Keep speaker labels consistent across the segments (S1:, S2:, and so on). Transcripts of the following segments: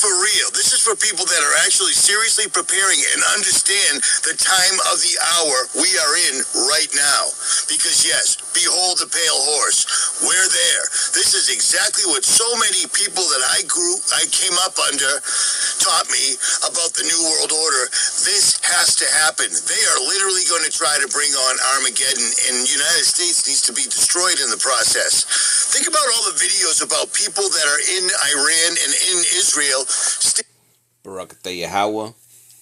S1: for real. This is for people that are actually seriously preparing and understand the time of the hour we are in right now. Because yes, behold the pale horse. We're there. This is exactly what so many people that I came up under taught me about the New World Order. This has to happen. They are literally going to try to bring on Armageddon, and the United States needs to be destroyed in the process. Think about all the videos about people that are in Iran and in Israel.
S2: Barakatah Yahweh,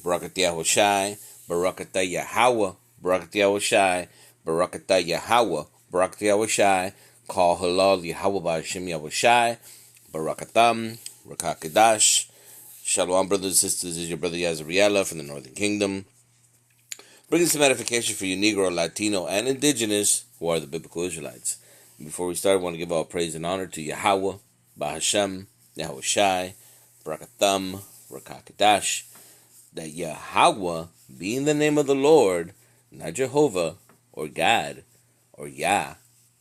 S2: Barakatah Yahushai, Barakatah Yahweh, Barakatah Yahushai, Barakatah Yahweh, Barakatah Yahushai, Call Halal Yahweh Ba'Hashem Yahushai, Barakatam, Rakakadash. Shalom, brothers and sisters. This is your brother Yazariella from the Northern Kingdom, bringing some edification for you Negro, Latino, and Indigenous who are the biblical Israelites. And before we start, I want to give all praise and honor to Yahweh, Ba'Hashem, Yahushai, Barakatam, Rakakadash. That Yahweh being the name of the Lord, not Jehovah, or God, or Yah,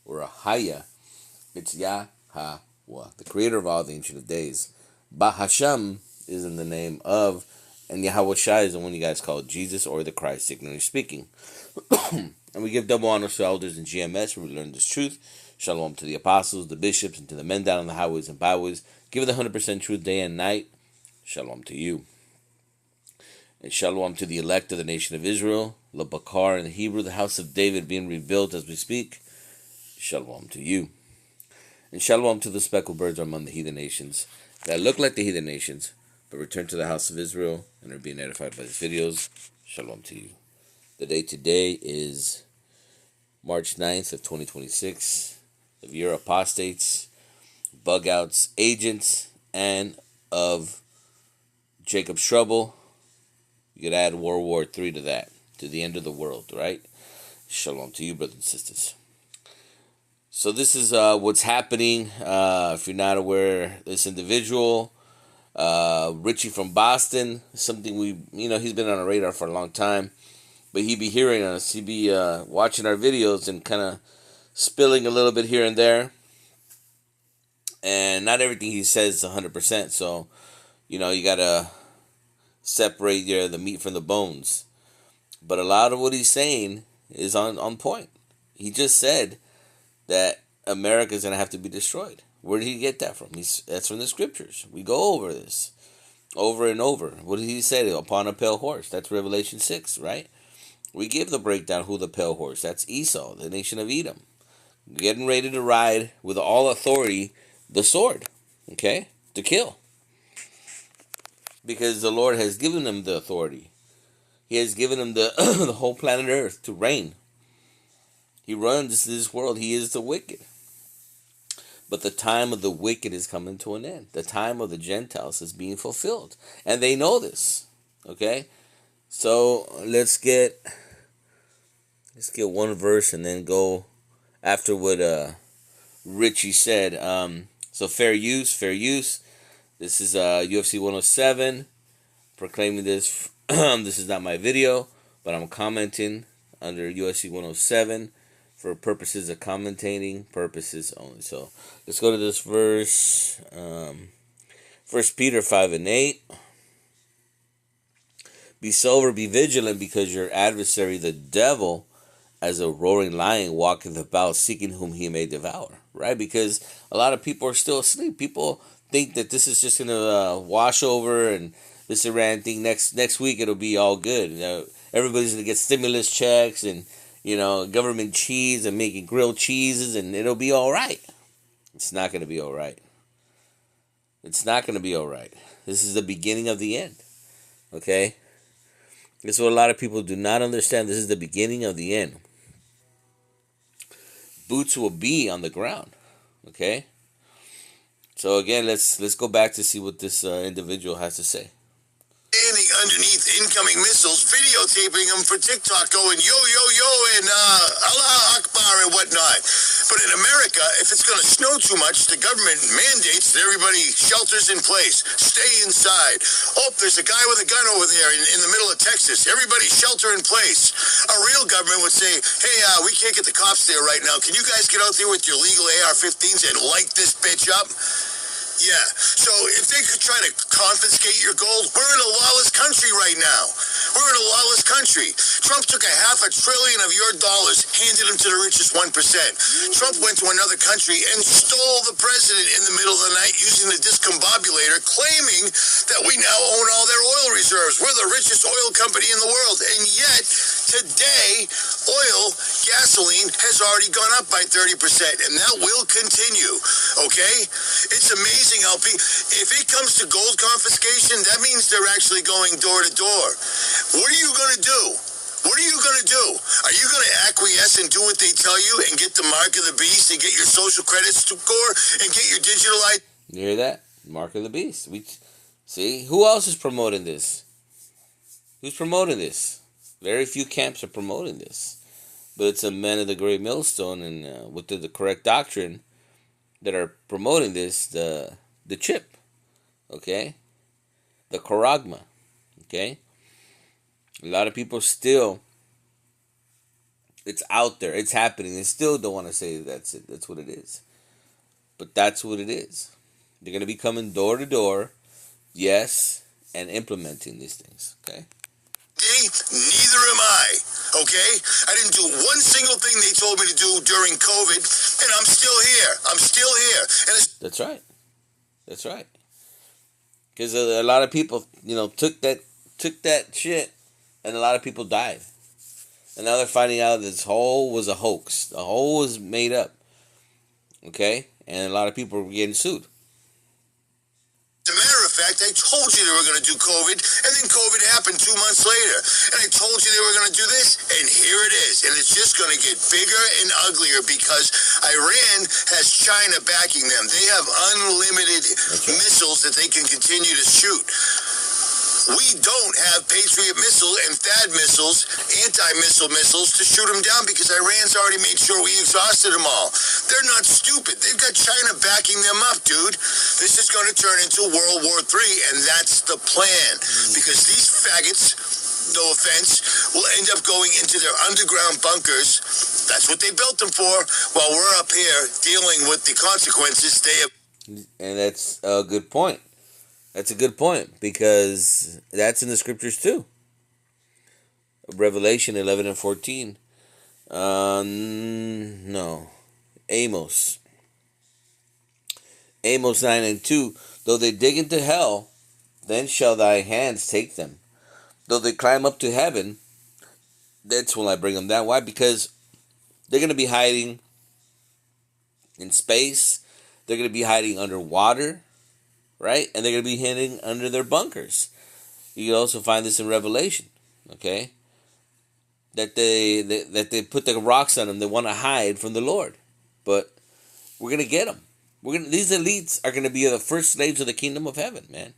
S2: or Ahaya. It's Yahweh, the creator of all the Ancient of Days. Ba'Hashem is in the name of, and Yahushai is the one you guys call Jesus or the Christ, ignorantly speaking. And we give double honor to elders in GMS where we learn this truth. Shalom to the apostles, the bishops, and to the men down on the highways and byways. Give the 100% truth day and night. Shalom to you. And shalom to the elect of the nation of Israel, Labakar in Hebrew, the house of David being rebuilt as we speak. Shalom to you. And shalom to the speckled birds among the heathen nations that look like the heathen nations, but return to the house of Israel and are being edified by these videos. Shalom to you. The day today is March 9th of 2026. Of your apostates, bug outs, agents, and of Jacob's trouble. You could add World War III to that, to the end of the world, right? Shalom to you, brothers and sisters. So this is what's happening. If you're not aware, this individual, Richie from Boston, something he's been on our radar for a long time, but he'd be hearing us, he'd be watching our videos and kind of spilling a little bit here and there. And not everything he says is 100%, so, you got to separate the meat from the bones. But a lot of what he's saying is on point. He just said that America is going to have to be destroyed. Where did he get that from? That's from the scriptures. We go over this over and over. What did he say? Upon a pale horse. That's Revelation 6, right? We give the breakdown who the pale horse. That's Esau, the nation of Edom. Getting ready to ride with all authority the sword, okay, to kill. Because the Lord has given them the authority. He has given them the the whole planet Earth to reign. He runs this world. He is the wicked. But the time of the wicked is coming to an end. The time of the Gentiles is being fulfilled. And they know this. Okay? So let's get one verse and then go after what Richie said. So fair use. This is UFC 107. Proclaiming this. This is not my video, but I'm commenting under UFC 107 for purposes of commentating purposes only. So let's go to this verse. 1 Peter 5:8. Be sober, be vigilant, because your adversary, the devil, as a roaring lion, walketh about, seeking whom he may devour. Right? Because a lot of people are still asleep. People think that this is just going to wash over, and this Iran thing, next week it'll be all good. Everybody's going to get stimulus checks and, government cheese and making grilled cheeses, and it'll be all right. It's not going to be all right. It's not going to be all right. This is the beginning of the end. Okay? This is what a lot of people do not understand. This is the beginning of the end. Boots will be on the ground. Okay? So again, let's go back to see what this individual has to say.
S1: Standing underneath incoming missiles, videotaping them for TikTok, going yo, yo, yo, and Allah Akbar and whatnot. But in America, if it's going to snow too much, the government mandates that everybody shelters in place. Stay inside. Oh, there's a guy with a gun over there in the middle of Texas. Everybody shelter in place. A real government would say, hey, we can't get the cops there right now. Can you guys get out there with your legal AR-15s and light this bitch up? Yeah, so if they could try to confiscate your gold, we're in a lawless country right now. We're in a lawless country. Trump took $500 billion of your dollars, handed them to the richest 1%. Trump went to another country and stole the president in the middle of the night using the discombobulator, claiming that we now own all their oil reserves. We're the richest oil company in the world. And yet, today, oil, gasoline has already gone up by 30%, and that will continue, okay? It's amazing how if it comes to gold confiscation, that means they're actually going door to door. What are you going to do? What are you going to do? Are you going to acquiesce and do what they tell you and get the mark of the beast and get your social credit score and get your digital ID?
S2: You hear that? Mark of the beast. See, who else is promoting this? Who's promoting this? Very few camps are promoting this. But it's a men of the great millstone and with the correct doctrine that are promoting this, the chip, okay? The charagma, okay? A lot of people still, it's out there, it's happening. They still don't want to say that's it. That's what it is. But that's what it is. They're going to be coming door to door, yes, and implementing these things, okay?
S1: Neither am I, okay? I didn't do one single thing they told me to do during COVID, and I'm still here. I'm still here. And
S2: that's right. That's right. Because a lot of people, took that shit, and a lot of people died. And now they're finding out this whole was a hoax. The whole was made up. Okay? And a lot of people were getting sued.
S1: As a matter of fact, I told you they were going to do COVID, and then COVID happened 2 months later. And I told you they were going to do this, and here it is. And it's just going to get bigger and uglier because Iran has China backing them. They have unlimited missiles that they can continue to shoot. We don't have Patriot missile and THAAD missiles, anti-missile missiles to shoot them down because Iran's already made sure we exhausted them all. They're not stupid. They've got China backing them up, dude. This is going to turn into World War III, and that's the plan. Because these faggots, no offense, will end up going into their underground bunkers. That's what they built them for, while we're up here dealing with the consequences they have.
S2: And that's a good point. That's a good point, because that's in the scriptures too. Revelation 11 and 14. Amos. Amos 9 and 2. Though they dig into hell, then shall thy hands take them. Though they climb up to heaven, that's when I bring them down. Why? Because they're going to be hiding in space. They're going to be hiding underwater. Right? And they're going to be hiding under their bunkers. You can also find this in Revelation. Okay? That they put the rocks on them. They want to hide from the Lord. But we're going to get them. These elites are going to be the first slaves of the kingdom of heaven, man.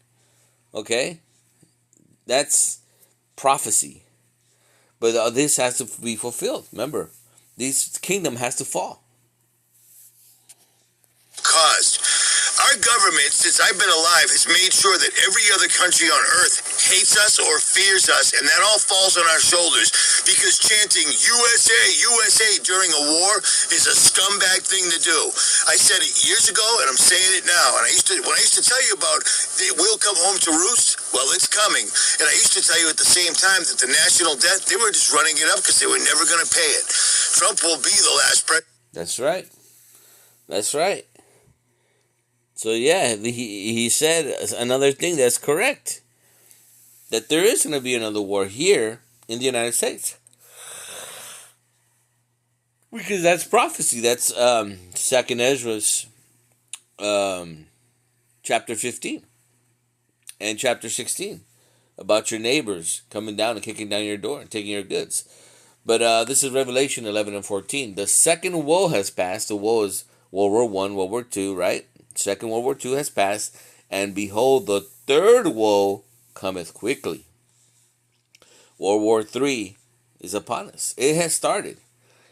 S2: Okay? That's prophecy. But this has to be fulfilled. Remember, this kingdom has to fall.
S1: Caused. Our government, since I've been alive, has made sure that every other country on earth hates us or fears us, and that all falls on our shoulders, because chanting USA, USA during a war is a scumbag thing to do. I said it years ago, and I'm saying it now. And when I used to tell you about it will come home to roost, well, it's coming. And I used to tell you at the same time that the national debt, they were just running it up because they were never going to pay it. Trump will be the last president.
S2: That's right. That's right. So yeah, he said another thing that's correct. That there is going to be another war here in the United States. Because that's prophecy. That's 2nd Ezra's chapter 15 and chapter 16 about your neighbors coming down and kicking down your door and taking your goods. But this is Revelation 11 and 14. The second woe has passed. The woe is World War I, World War II, right? Second World War II has passed, and behold, the third woe cometh quickly. World War III is upon us. It has started.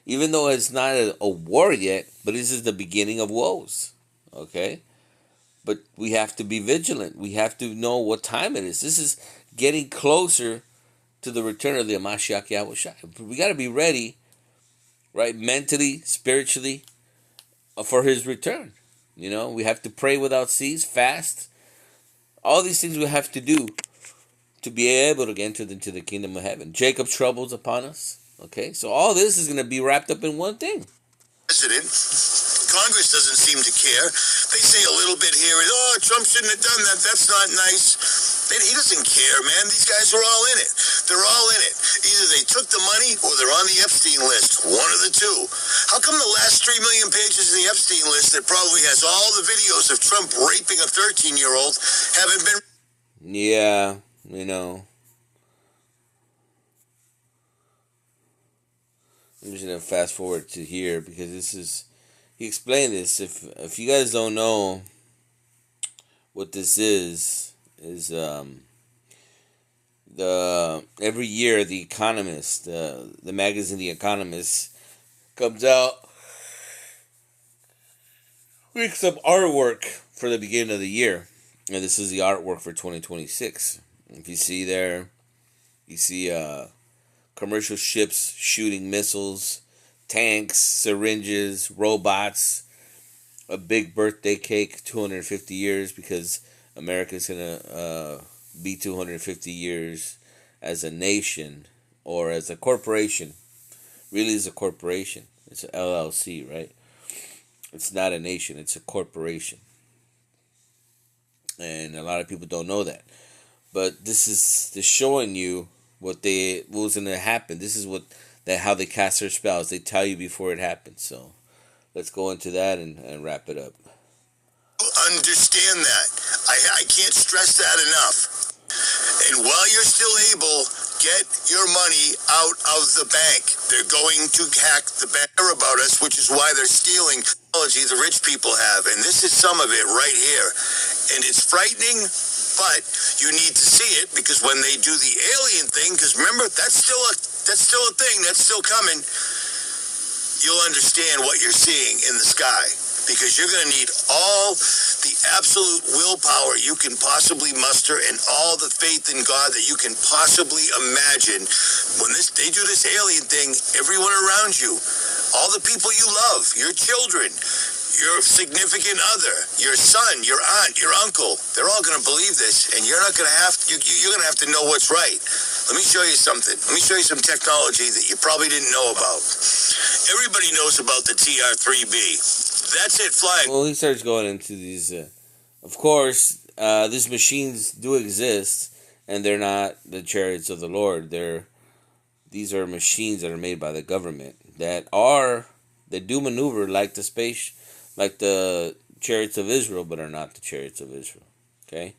S2: Even though it's not a war yet, but this is the beginning of woes. Okay? But we have to be vigilant. We have to know what time it is. This is getting closer to the return of the Mashiach Yahushua. We got to be ready, right? Mentally, spiritually, for his return. We have to pray without cease, fast. All these things we have to do to be able to enter into the kingdom of heaven. Jacob's troubles upon us. Okay, so all this is going to be wrapped up in one thing.
S1: President, Congress doesn't seem to care. They say a little bit here, oh, Trump shouldn't have done that. That's not nice. He doesn't care, man. These guys are all in it. They're all in it. Either they took the money or they're on the Epstein list. One of the two. How come the last 3 million pages of the Epstein list that probably has all the videos of Trump raping a 13-year-old haven't been...
S2: Yeah, I'm just going to fast forward to here because he explained this. If you guys don't know what this is every year The Economist, the magazine The Economist comes out with some artwork for the beginning of the year, and this is the artwork for 2026. If you see there, you see commercial ships shooting missiles, tanks, syringes, robots, a big birthday cake, 250 years, because America's going to be 250 years as a nation or as a corporation. Really is a corporation. It's an LLC, right? It's not a nation. It's a corporation. And a lot of people don't know that. But this is showing you what was going to happen. This is how they cast their spells. They tell you before it happens. So let's go into that and wrap it up.
S1: Understand that. I can't stress that enough. And while you're still able, get your money out of the bank. They're going to hack the bank about us, which is why they're stealing technology the rich people have. And this is some of it right here. And it's frightening, but you need to see it, because when they do the alien thing, because remember, that's still a thing, that's still coming, you'll understand what you're seeing in the sky. Because you're going to need all the absolute willpower you can possibly muster and all the faith in God that you can possibly imagine. When they do this alien thing, everyone around you, all the people you love, your children, your significant other, your son, your aunt, your uncle, they're all going to believe this, and you're not going to have to, you're going to have to know what's right. Let me show you something. Let me show you some technology that you probably didn't know about. Everybody knows about the TR-3B. That's it, flying.
S2: Well, he starts going into these. Of course, these machines do exist, and they're not the chariots of the Lord. These are machines that are made by the government that do maneuver like the chariots of Israel, but are not the chariots of Israel. Okay,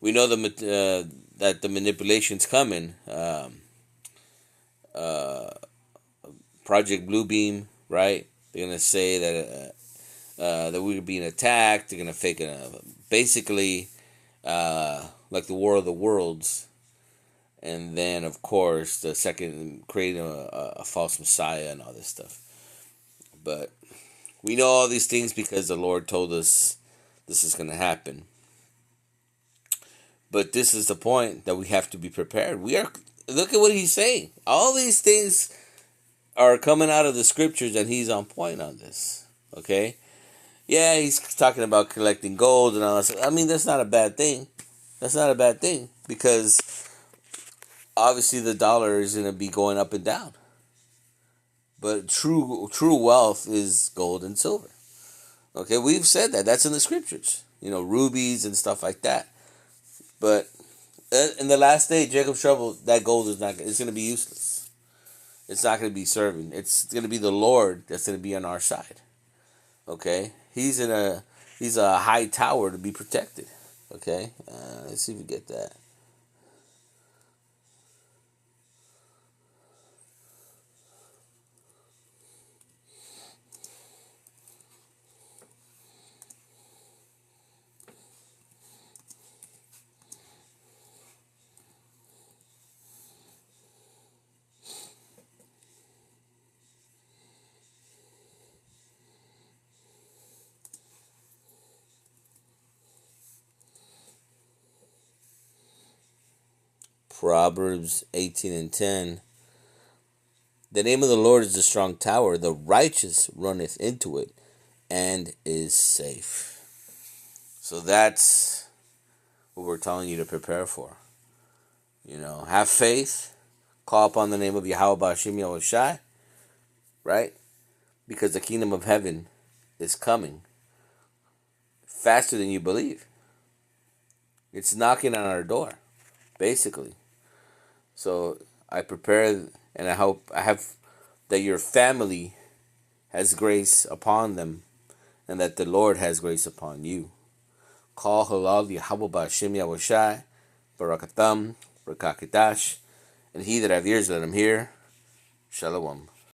S2: we know that the manipulation's coming. Project Bluebeam, right? They're gonna say that we're being attacked. They're gonna fake basically like the War of the Worlds, and then of course the second creating a false Messiah and all this stuff. But we know all these things because the Lord told us this is gonna happen. But this is the point that we have to be prepared. Look at what he's saying. All these things are coming out of the scriptures, and he's on point on this. Okay? Yeah, he's talking about collecting gold and all that stuff. I mean, that's not a bad thing. That's not a bad thing, because obviously the dollar is going to be going up and down. But true wealth is gold and silver. Okay, we've said that. That's in the scriptures. Rubies and stuff like that. But in the last day, Jacob's trouble, that gold it's going to be useless. It's not going to be serving. It's going to be the Lord that's going to be on our side. Okay? He's a high tower to be protected. Okay? Let's see if we get that. Proverbs 18:10. The name of the Lord is a strong tower. The righteous runneth into it, and is safe. So that's what we're telling you to prepare for. Have faith, call upon the name of Yahweh Ba'ashim Yahushai, right? Because the kingdom of heaven is coming faster than you believe. It's knocking on our door, basically. So I prepare, and I have that your family has grace upon them, and that the Lord has grace upon you. Call halal Yahweh Ba'ashim Yahushai, Barakatam, Barakakitash, and he that have ears let him hear. Shalom.